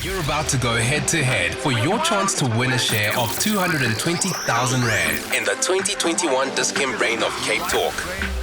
You're about to go head to head for your chance to win a share of 220,000 Rand in the 2021 Dis-Chem Brain of CapeTalk.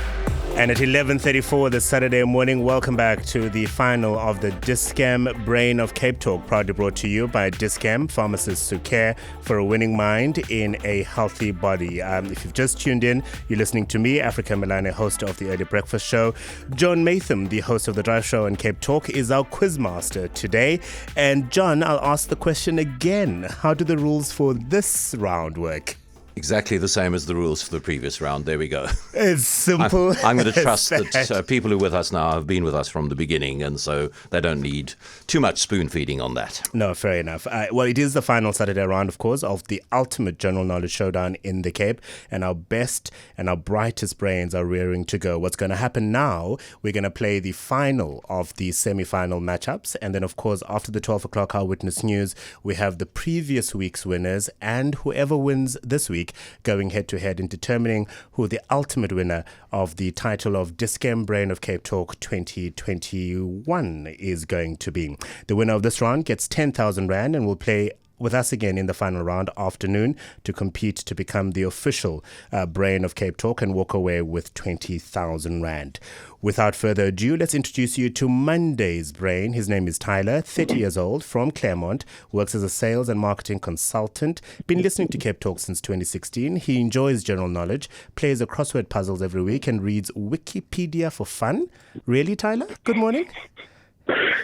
And at 11:34 this Saturday morning, welcome back to the final of the Dis-Chem Brain of CapeTalk, proudly brought to you by Dis-Chem, pharmacists who care for a winning mind in a healthy body. If you've just tuned in, you're listening to me, Africa Milane, host of the Early Breakfast Show. John Matham, the host of the Drive Show on CapeTalk, is our quizmaster today. And John, I'll ask the question again. How do the rules for this round work? Exactly the same as the rules for the previous round. There we go. It's simple. I'm going to trust that people who are with us now have been with us from the beginning, and so they don't need too much spoon feeding on that. No, fair enough. Well, it is the final Saturday round, of course, of the ultimate general knowledge showdown in the Cape, and our best and our brightest brains are rearing to go. What's going to happen now, we're going to play the final of the semi-final matchups, and then, of course, after the 12 o'clock Our Witness News, we have the previous week's winners, and whoever wins this week going head-to-head in determining who the ultimate winner of the title of Dis-Chem Brain of CapeTalk 2021 is going to be. The winner of this round gets 10,000 Rand and will play with us again in the final round afternoon to compete to become the official Brain of CapeTalk and walk away with 20,000 Rand. Without further ado, let's introduce you to Monday's Brain. His name is Tyler, 30 years old, from Claremont, works as a sales and marketing consultant, been listening to CapeTalk since 2016. He enjoys general knowledge, plays a crossword puzzles every week and reads Wikipedia for fun. Really, Tyler? Good morning.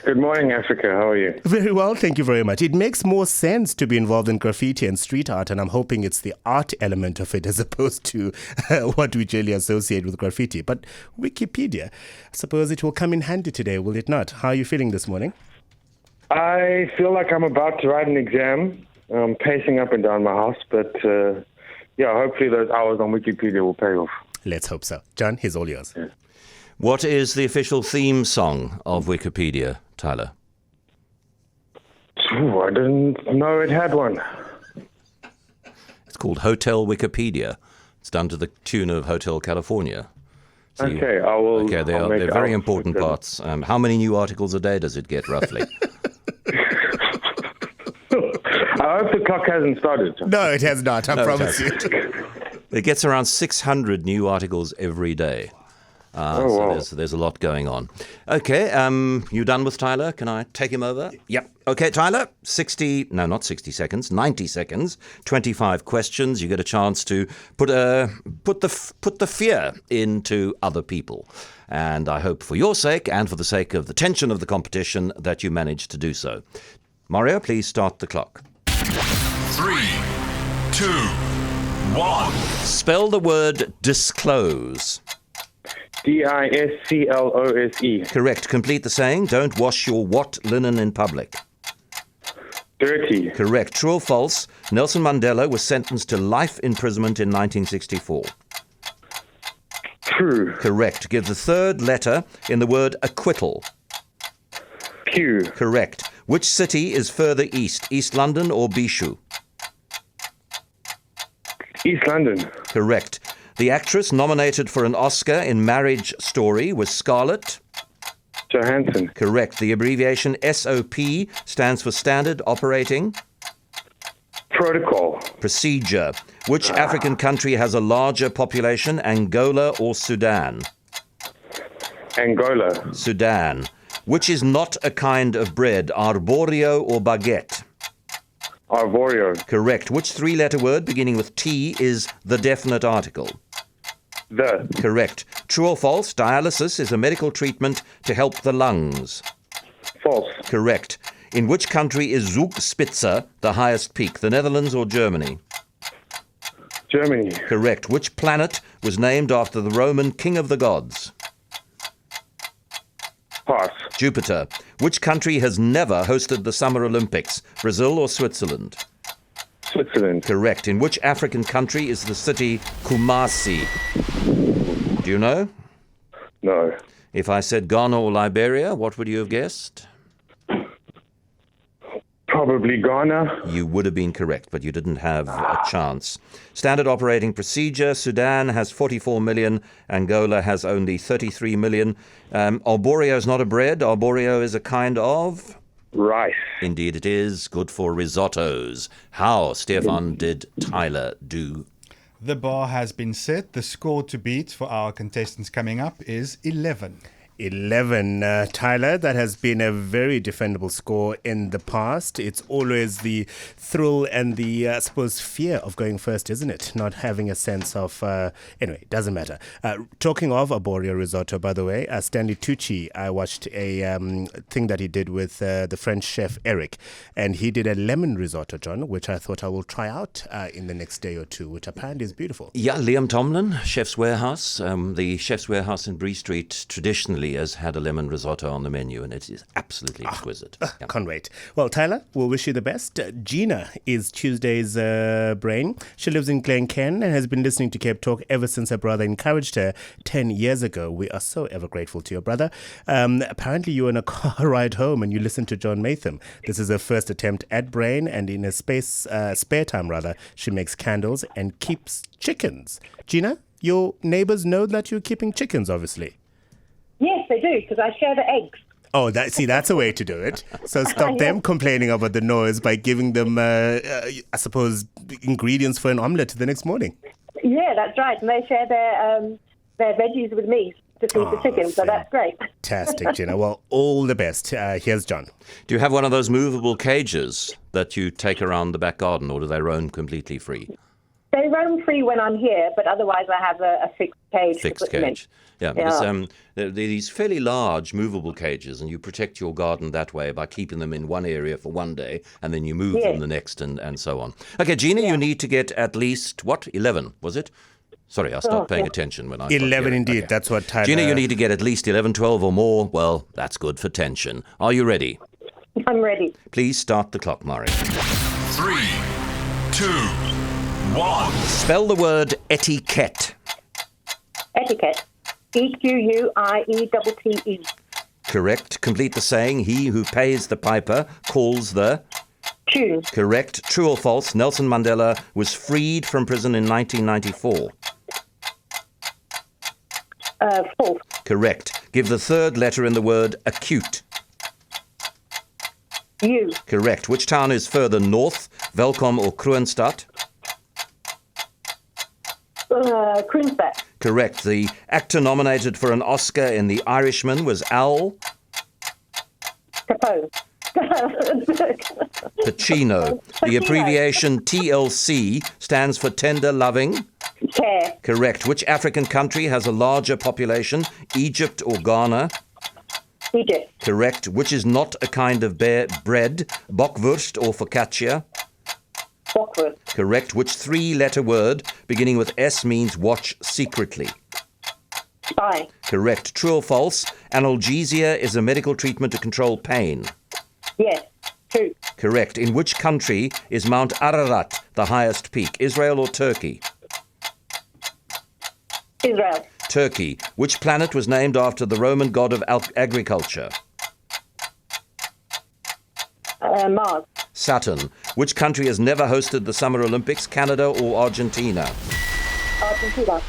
Good morning, Africa. How are you? Very well, thank you very much. It makes more sense to be involved in graffiti and street art, and I'm hoping it's the art element of it as opposed to what we generally associate with graffiti. But Wikipedia, I suppose it will come in handy today, will it not? How are you feeling this morning? I feel like I'm about to write an exam. I'm pacing up and down my house, but hopefully those hours on Wikipedia will pay off. Let's hope so. John, here's all yours. Yeah. What is the official theme song of Wikipedia, Tyler? Ooh, I didn't know it had one. It's called Hotel Wikipedia. It's done to the tune of Hotel California. So Okay, I will. Okay, they're very important parts. How many new articles a day does it get, roughly? I hope the clock hasn't started. No, it has not, I promise you. It gets around 600 new articles every day. Wow. So there's a lot going on. Okay, you done with Tyler? Can I take him over? Yep. Okay, Tyler, 90 seconds, 25 questions. You get a chance to put the fear into other people. And I hope for your sake and for the sake of the tension of the competition that you manage to do so. Mario, please start the clock. 3, 2, 1. Spell the word disclose. Disclose. Correct. Complete the saying, don't wash your what linen in public. Dirty. Correct. True or false, Nelson Mandela was sentenced to life imprisonment in 1964. True. Correct. Give the third letter in the word acquittal. Q. Correct. Which city is further east, East London or Bishu? East London. Correct. The actress nominated for an Oscar in Marriage Story was Scarlett Johansson. Correct. The abbreviation SOP stands for Standard Operating Protocol. Procedure. Which African country has a larger population, Angola or Sudan? Angola. Sudan. Which is not a kind of bread, arborio or baguette? Arborio. Correct. Which three-letter word beginning with T is the definite article? The. Correct. True or false, dialysis is a medical treatment to help the lungs? False. Correct. In which country is Zugspitze the highest peak, the Netherlands or Germany? Germany. Correct. Which planet was named after the Roman king of the gods? Pass. Jupiter. Which country has never hosted the Summer Olympics, Brazil or Switzerland? Switzerland. Correct. In which African country is the city Kumasi? Do you know? No. If I said Ghana or Liberia, what would you have guessed? Probably Ghana. You would have been correct, but you didn't have a chance. Standard operating procedure. Sudan has 44 million. Angola has only 33 million. Arborio is not a bread. Arborio is a kind of... Rice. Indeed it is. Good for risottos. How, Stefan, did Tyler do? The bar has been set. The score to beat for our contestants coming up is 11. 11, Tyler. That has been a very defendable score in the past. It's always the thrill and the, I suppose, fear of going first, isn't it? Not having a sense of... anyway, it doesn't matter. Talking of arborio risotto, by the way, Stanley Tucci, I watched a thing that he did with the French chef Eric, and he did a lemon risotto, John, which I thought I will try out in the next day or two, which apparently is beautiful. Yeah, Liam Tomlin, Chef's Warehouse. The Chef's Warehouse in Bree Street traditionally has had a lemon risotto on the menu, and it is absolutely exquisite. Yeah. Can't wait. Well, Tyler, we'll wish you the best. Gina is Tuesday's brain. She lives in Glencairn and has been listening to Cape Talk ever since her brother encouraged her 10 years ago. We are so ever grateful to your brother. Apparently, you were in a car ride home and you listened to John Matham. This is her first attempt at brain, and in a spare time, she makes candles and keeps chickens. Gina, your neighbors know that you're keeping chickens, obviously. Yes, they do, because I share the eggs. Oh, that's a way to do it. So stop them complaining about the noise by giving them, I suppose, ingredients for an omelette the next morning. Yeah, that's right. And they share their veggies with me to feed the chickens, so that's great. Fantastic, Gina. Well, all the best. Here's John. Do you have one of those movable cages that you take around the back garden, or do they roam completely free? They roam free when I'm here, but otherwise I have a fixed cage. Fixed cage. Yeah, because they're these fairly large movable cages, and you protect your garden that way by keeping them in one area for one day, and then you move them the next, and so on. Okay, Gina, you need to get at least, 11, was it? Sorry, I stopped paying attention when I... 11 indeed, okay. That's what Tyler... Gina, you need to get at least 11, 12 or more. Well, that's good for tension. Are you ready? I'm ready. Please start the clock, Murray. 3, 2, 1. Spell the word etiquette. Etiquette. EQUIETTE. Correct. Complete the saying, he who pays the piper calls the... Tune. Correct. True or false, Nelson Mandela was freed from prison in 1994. False. Correct. Give the third letter in the word acute. U. Correct. Which town is further north, Welkom or Kroonstad? Kroonstad. Correct. The actor nominated for an Oscar in The Irishman was Al Capone. Pacino. The abbreviation TLC stands for tender loving. Care. Correct. Which African country has a larger population, Egypt or Ghana? Egypt. Correct. Which is not a kind of bread, bockwurst or focaccia? Bockwurst. Correct. Which three-letter word beginning with S means watch secretly? Spy. Correct. True or false? Analgesia is a medical treatment to control pain. Yes. True. Correct. In which country is Mount Ararat the highest peak? Israel or Turkey? Israel. Turkey. Which planet was named after the Roman god of agriculture? Mars. Saturn. Which country has never hosted the Summer Olympics? Canada or Argentina? Argentina.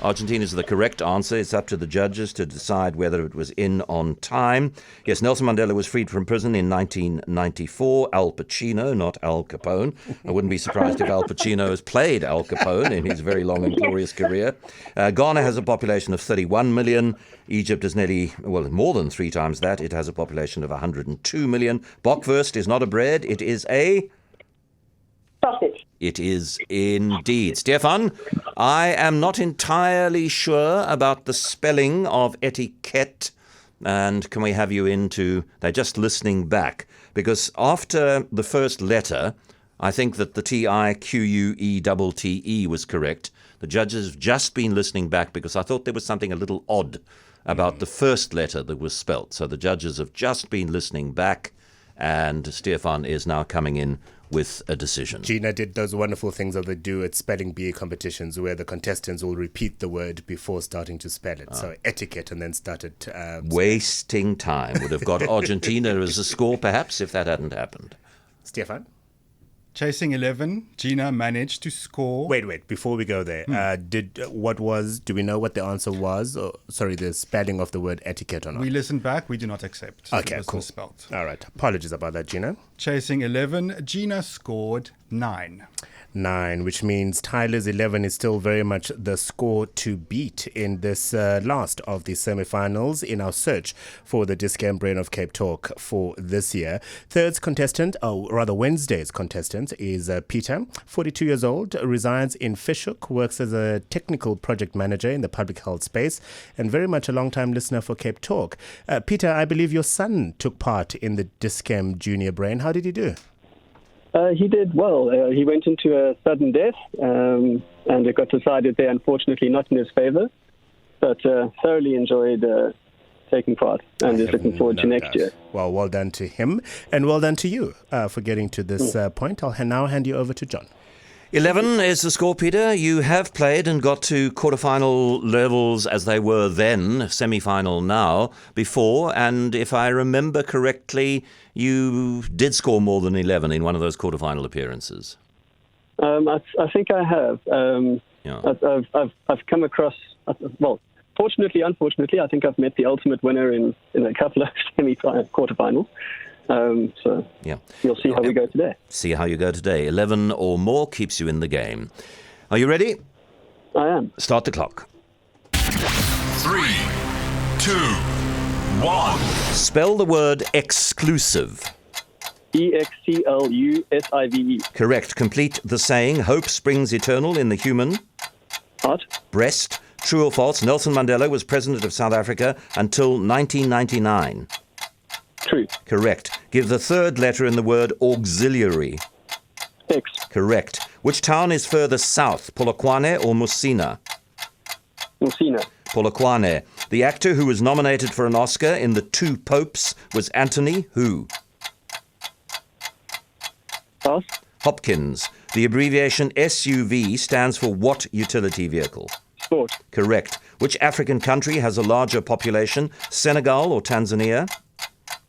Argentina is the correct answer. It's up to the judges to decide whether it was in on time. Yes, Nelson Mandela was freed from prison in 1994. Al Pacino, not Al Capone. I wouldn't be surprised if Al Pacino has played Al Capone in his very long and glorious career. Ghana has a population of 31 million. Egypt is more than three times that. It has a population of 102 million. Bockwurst is not a bread. It is a... Sausage. It is indeed. Stefan, I am not entirely sure about the spelling of etiquette. And can we have you into... They're just listening back. Because after the first letter, I think that the TIQUETTE was correct. The judges have just been listening back because I thought there was something a little odd about the first letter that was spelt. So the judges have just been listening back. And Stefan is now coming in with a decision. Gina did those wonderful things that they do at spelling bee competitions where the contestants will repeat the word before starting to spell it. So etiquette, and then started... wasting time. Would have got Argentina as a score, perhaps, if that hadn't happened. Stefan? Chasing 11, Gina managed to score. Wait, before we go there, do we know what the answer was? Or, sorry, the spelling of the word etiquette or not? We listened back. We do not accept. Okay, It was cool. misspelled. All right. Apologies about that, Gina. Chasing 11, Gina scored 9. 9, which means Tyler's 11 is still very much the score to beat in this last of the semi-finals in our search for the Dis-Chem Brain of CapeTalk for this year. Third's contestant, or rather Wednesday's contestant, is Peter, 42 years old, resides in Fish Hoek, works as a technical project manager in the public health space, and very much a long-time listener for CapeTalk. Peter, I believe your son took part in the Dis-Chem Junior Brain. How did he do? He did well. He went into a sudden death, and it got decided there, unfortunately, not in his favor. But thoroughly enjoyed taking part, and is looking forward to next year. Well done to him, and well done to you for getting to this point. I'll now hand you over to John. 11 is the score, Peter. You have played and got to quarterfinal levels as they were then, semi-final now, before. And if I remember correctly, you did score more than 11 in one of those quarterfinal appearances. I think I have. I've come across, fortunately, unfortunately, I think I've met the ultimate winner in a couple of quarterfinals. So You'll see how we go today. See how you go today. 11 or more keeps you in the game. Are you ready? I am. Start the clock. 3, 2, 1. Spell the word exclusive. EXCLUSIVE. Correct. Complete the saying, hope springs eternal in the human Heart. breast. True or false, Nelson Mandela was president of South Africa until 1999. True. Correct. Give the third letter in the word auxiliary. X. Correct. Which town is further south, Polokwane or Musina? Musina. Polokwane. The actor who was nominated for an Oscar in The Two Popes was Anthony who? Pass. Hopkins. The abbreviation SUV stands for what utility vehicle? Sport. Correct. Which African country has a larger population, Senegal or Tanzania?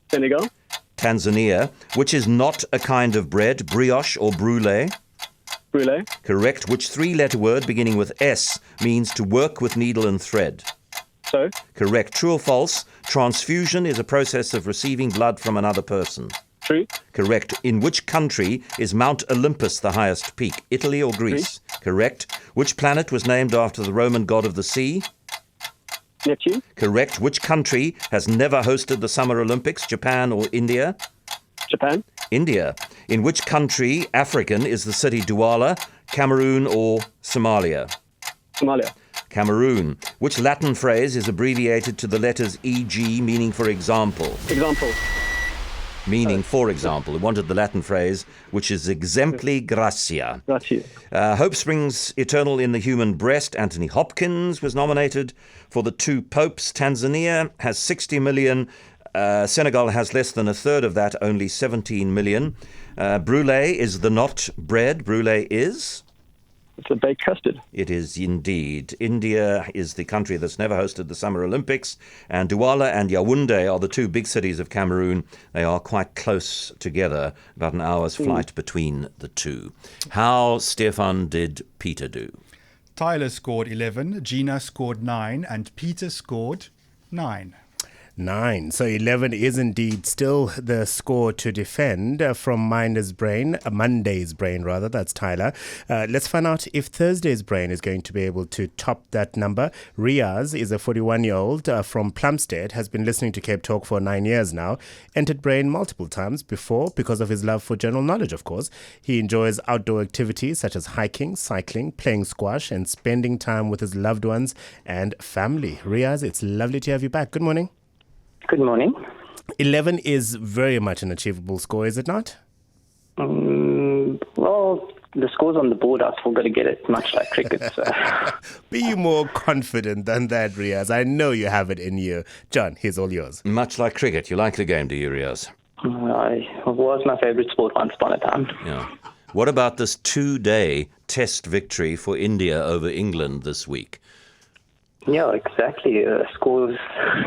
Senegal. Tanzania. Which is not a kind of bread, brioche or brulee? Brulee. Correct. Which three-letter word beginning with S means to work with needle and thread? So. Correct. True or false? Transfusion is a process of receiving blood from another person. True. Correct. In which country is Mount Olympus the highest peak? Italy or Greece? Correct. Which planet was named after the Roman god of the sea? Neptune. Correct. Which country has never hosted the Summer Olympics? Japan or India? Japan. India. In which country, African, is the city Douala, Cameroon or Somalia? Somalia. Cameroon. Which Latin phrase is abbreviated to the letters EG, meaning for example? Example. Meaning for example. We wanted the Latin phrase, which is exempli gratia. Gratia. Hope springs eternal in the human breast. Anthony Hopkins was nominated for The Two Popes. Tanzania has 60 million. Senegal has less than a third of that, only 17 million. Brulee is the not bread. Brulee is? It's a baked custard. It is indeed. India is the country that's never hosted the Summer Olympics, and Douala and Yaoundé are the two big cities of Cameroon. They are quite close together, about an hour's flight between the two. How, Stefan, did Peter do? Tyler scored 11, Gina scored 9, and Peter scored 9. 9. So 11 is indeed still the score to defend from Monday's brain, rather. That's Tyler. Let's find out if Thursday's brain is going to be able to top that number. Riaz is a 41-year-old from Plumstead, has been listening to CapeTalk for 9 years now. Entered brain multiple times before because of his love for general knowledge, of course. He enjoys outdoor activities such as hiking, cycling, playing squash, and spending time with his loved ones and family. Riaz, it's lovely to have you back. Good morning. Good morning. 11 is very much an achievable score, is it not? Well, the score's on the board. I've still got to get it, much like cricket. So. Be more confident than that, Riaz. I know you have it in you. John, here's all yours. Much like cricket. You like the game, do you, Riaz? It was my favourite sport once upon a time. Yeah. What about this 2-day test victory for India over England this week? Yeah, exactly. Scores.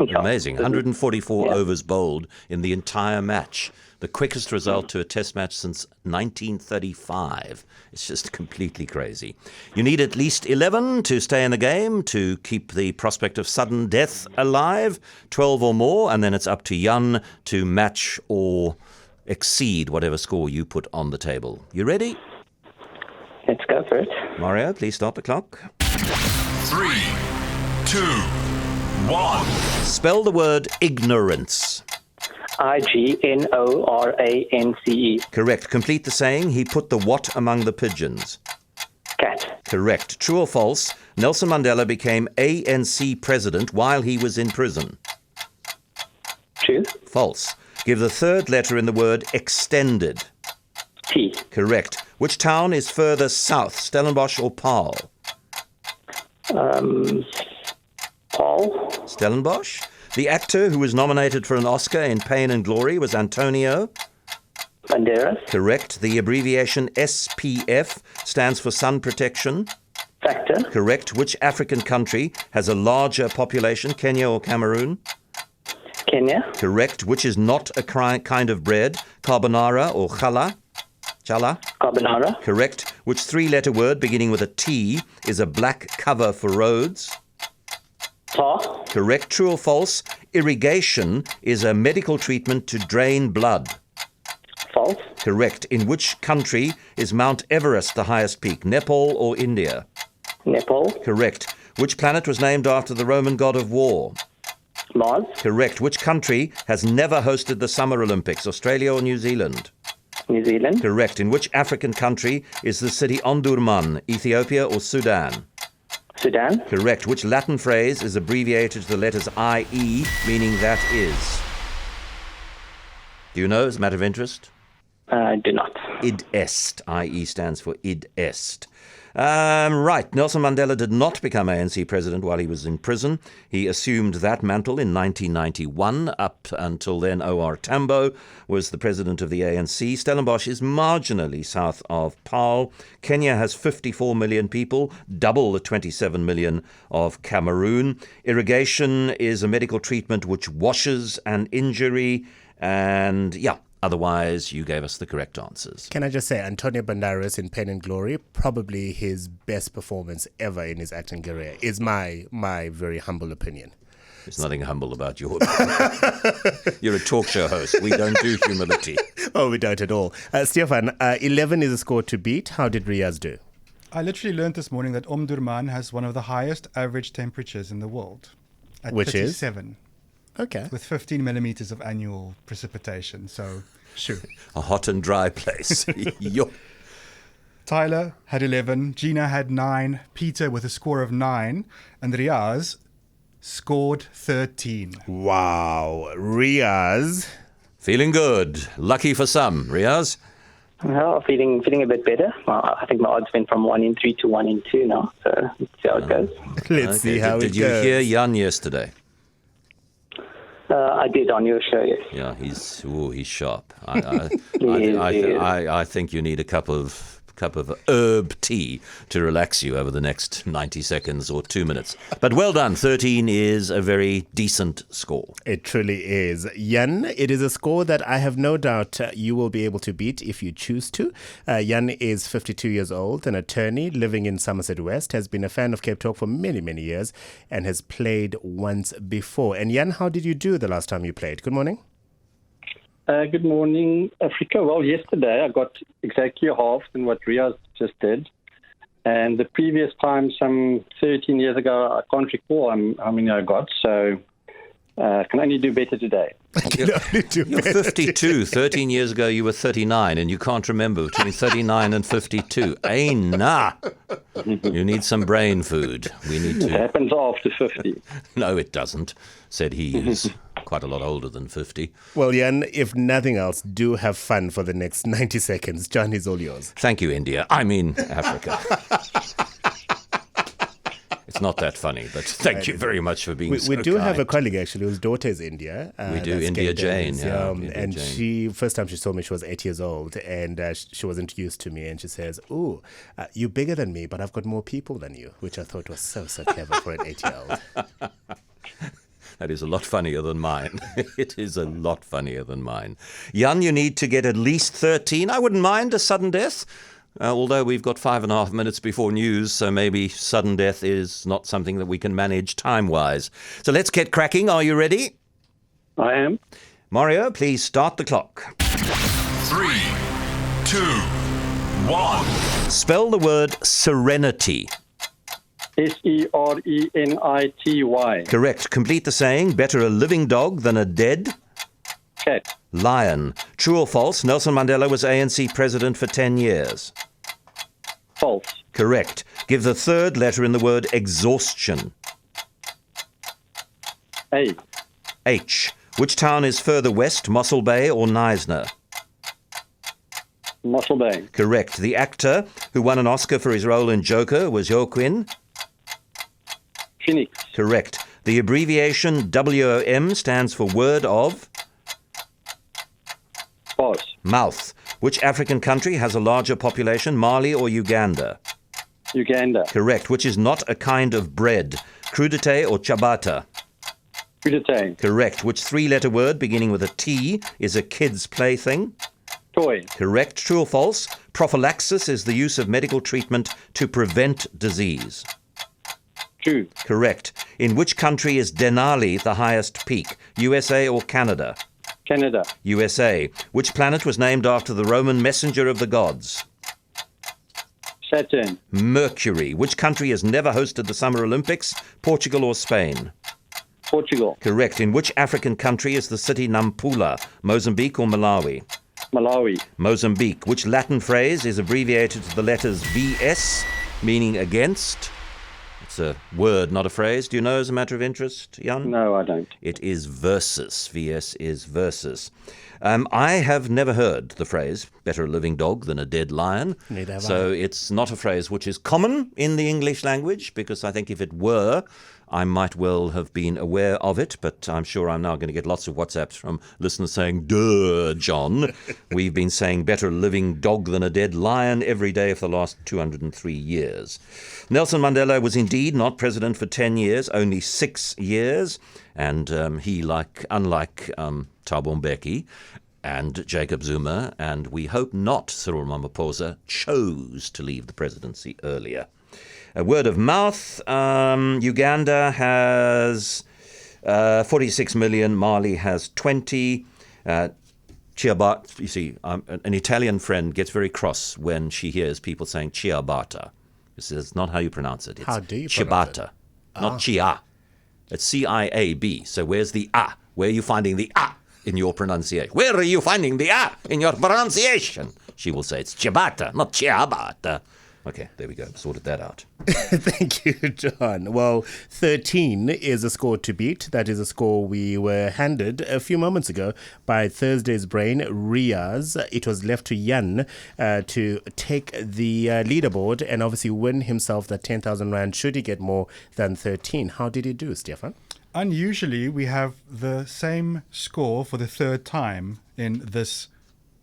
Yeah. Amazing. 144 overs bowled in the entire match. The quickest result to a test match since 1935. It's just completely crazy. You need at least 11 to stay in the game to keep the prospect of sudden death alive. 12 or more, and then it's up to Jan to match or exceed whatever score you put on the table. You ready? Let's go for it. Mario, please start the clock. 3, 2, 1. Spell the word ignorance. IGNORANCE. Correct. Complete the saying, he put the what among the pigeons? Cat. Correct. True or false, Nelson Mandela became ANC president while he was in prison? True. False. Give the third letter in the word extended. T. Correct. Which town is further south, Stellenbosch or Paarl? Paul. Stellenbosch. The actor who was nominated for an Oscar in Pain and Glory was Antonio Banderas. Correct. The abbreviation SPF stands for sun protection. Factor. Correct. Which African country has a larger population, Kenya or Cameroon? Kenya. Correct. Which is not a kind of bread, carbonara or challah? Challah? Carbonara. Correct. Which three-letter word beginning with a T is a black cover for roads? Tar. Correct. True or false? Irrigation is a medical treatment to drain blood. False. Correct. In which country is Mount Everest the highest peak, Nepal or India? Nepal. Correct. Which planet was named after the Roman god of war? Mars. Correct. Which country has never hosted the Summer Olympics, Australia or New Zealand? New Zealand. Correct. In which African country is the city Omdurman, Ethiopia or Sudan? Sudan. Correct. Which Latin phrase is abbreviated to the letters IE, meaning that is? Do you know, as a matter of interest? I do not. Id est. IE stands for id est. Right. Nelson Mandela did not become ANC president while he was in prison. He assumed that mantle in 1991. Up until then, O.R. Tambo was the president of the ANC. Stellenbosch is marginally south of Paarl. Kenya has 54 million people, double the 27 million of Cameroon. Irrigation is a medical treatment which washes an injury. And otherwise, you gave us the correct answers. Can I just say, Antonio Banderas in Pain and Glory, probably his best performance ever in his acting career, is my very humble opinion. There's nothing humble about your You're a talk show host. We don't do humility. Oh, we don't at all. Stefan, 11 is a score to beat. How did Riaz do? I literally learned this morning that Omdurman has one of the highest average temperatures in the world. At Which 37. Okay. With 15 millimeters of annual precipitation. So, sure. A hot and dry place. Yo. Tyler had 11. Gina had 9. Peter with a score of 9. And Riaz scored 13. Wow. Riaz. Feeling good. Lucky for some. Riaz? Well, feeling a bit better. Well, I think my odds went from 1 in 3 to 1 in 2 now. So let's see how it goes. Let's see how it goes. Did you hear Jan yesterday? I did on your show, yes. Yeah, he's sharp. I think you need a cup of herb tea to relax you over the next 90 seconds or 2 minutes. But well done. 13 is a very decent score. It truly is. Jan, it is a score that I have no doubt you will be able to beat if you choose to. Jan is 52 years old, an attorney living in Somerset West, has been a fan of CapeTalk for many, many years and has played once before. And Jan, how did you do the last time you played? Good morning. Good morning, Africa. Well, yesterday I got exactly half than what Riaz just did. And the previous time, some 13 years ago, I can't recall how many I got. So I can only do better today. You're 52. 13 years ago, you were 39, and you can't remember between 39 and 52. Nah. You need some brain food. We need to. It happens after 50. No, it doesn't, said he who's quite a lot older than 50. Well, Jan, if nothing else, do have fun for the next 90 seconds. John is all yours. Thank you, India. I mean, Africa. It's not that funny, but thank you very much for being so We do have a kind. colleague, actually, whose daughter is India. We do, that's India Kate Jane. Davis, Yeah, and Jane. she, first time she saw me, she was 8 years old, and she was introduced to me, and she says, "Ooh, you're bigger than me, but I've got more people than you," which I thought was so clever for an 8-year-old. That is a lot funnier than mine. It is a lot funnier than mine. Jan, you need to get at least 13. I wouldn't mind a sudden death, although we've got 5.5 minutes before news, so maybe sudden death is not something that we can manage time-wise. So let's get cracking. Are you ready? I am. Mario, please start the clock. 3, 2, 1. Spell the word serenity. Serenity. Correct. Complete the saying, better a living dog than a dead Cat. lion. True or false, Nelson Mandela was ANC president for 10 years. False. Correct. Give the third letter in the word exhaustion. A. H. Which town is further west, Mossel Bay or Knysna? Mossel Bay. Correct. The actor who won an Oscar for his role in Joker was Joaquin? Phoenix. Correct. The abbreviation WOM stands for word of? False. Mouth. Which African country has a larger population, Mali or Uganda? Uganda. Correct. Which is not a kind of bread, crudité or ciabatta? Crudité. Correct. Which three-letter word beginning with a T is a kid's plaything? Toy. Correct. True or false? Prophylaxis is the use of medical treatment to prevent disease. True. Correct. In which country is Denali the highest peak, USA or Canada? Canada. USA. Which planet was named after the Roman messenger of the gods? Saturn. Mercury. Which country has never hosted the Summer Olympics, Portugal or Spain? Portugal. Correct. In which African country is the city Nampula, Mozambique or Malawi? Malawi. Mozambique. Which Latin phrase is abbreviated to the letters VS, meaning against? It's a word, not a phrase. Do you know as a matter of interest, Jan? No, I don't. It is versus. VS is versus. I have never heard the phrase, better a living dog than a dead lion. Neither have So it's not a phrase which is common in the English language, because I think if it were, I might well have been aware of it, but I'm sure I'm now going to get lots of WhatsApps from listeners saying, duh, John. We've been saying better a living dog than a dead lion every day for the last 203 years. Nelson Mandela was indeed not president for 10 years, only 6 years, and he, unlike Thabo Mbeki and Jacob Zuma, and we hope not Cyril Ramaphosa, chose to leave the presidency earlier. A word of mouth, Uganda has 46 million, Mali has 20. Ciabatta, you see, an Italian friend gets very cross when she hears people saying ciabatta. This is not how you pronounce it. It's How do you pronounce ciabatta, not chia. It's C-I-A-B. So where's the A? Where are you finding the A in your pronunciation? Where are you finding the A in your pronunciation? She will say it's ciabatta, not ciabatta. Okay, there we go. Sorted that out. Thank you, John. Well, 13 is a score to beat. That is a score we were handed a few moments ago by Thursday's brain, Riaz. It was left to Jan to take the leaderboard and obviously win himself that 10,000 Rand should he get more than 13. How did he do, Stefan? Unusually, we have the same score for the third time in this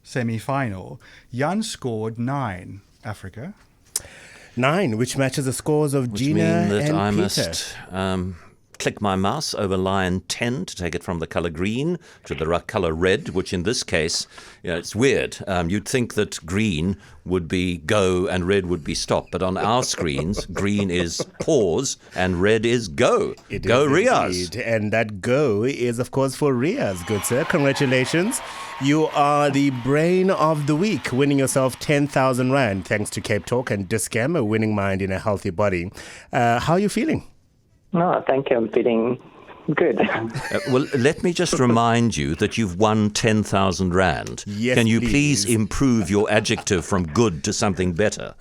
semi-final. Jan scored 9, Africa. 9, which matches the scores of Which Gina mean that and I Peter. must click my mouse over line 10 to take it from the colour green to the colour red, which in this case, it's weird. You'd think that green would be go and red would be stop, but on our screens, green is pause and red is go. Go Riaz. Indeed. And that go is, of course, for Riaz. Good, sir. Congratulations. You are the brain of the week, winning yourself 10,000 Rand, thanks to CapeTalk and Dis-Chem, a winning mind in a healthy body. How are you feeling? No, thank you. I'm feeling good. Well, let me just remind you that you've won 10,000 Rand. Yes, Can you please. please improve your adjective from good to something better?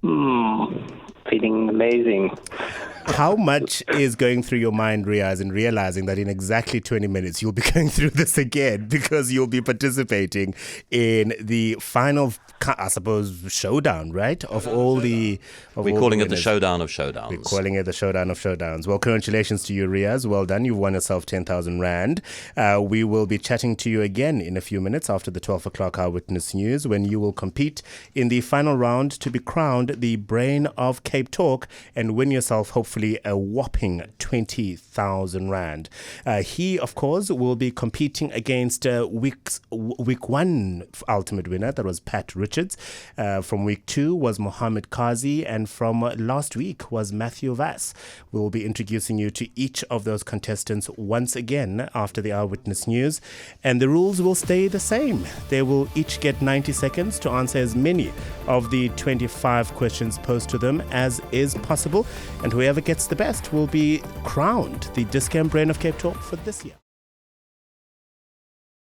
Feeling amazing. How much is going through your mind, Riaz, and realizing that in exactly 20 minutes you'll be going through this again because you'll be participating in the final, I suppose, showdown, right? Of all the... We're calling it the showdown of showdowns. We're calling it the showdown of showdowns. Well, congratulations to you, Riaz. Well done. You've won yourself 10,000 Rand. We will be chatting to you again in a few minutes after the 12 o'clock Eyewitness News, when you will compete in the final round to be crowned the brain of CapeTalk and win yourself, hopefully, a whopping 20,000 Rand. He, of course, will be competing against week one ultimate winner. That was Pat Richards. From week 2 was Mohammed Kazi, and from last week was Matthew Vass. We will be introducing you to each of those contestants once again after the Eyewitness News, and the rules will stay the same. They will each get 90 seconds to answer as many of the 25 questions posed to them as is possible, and whoever gets the best will be crowned the Dis-Chem Brain of CapeTalk for this year.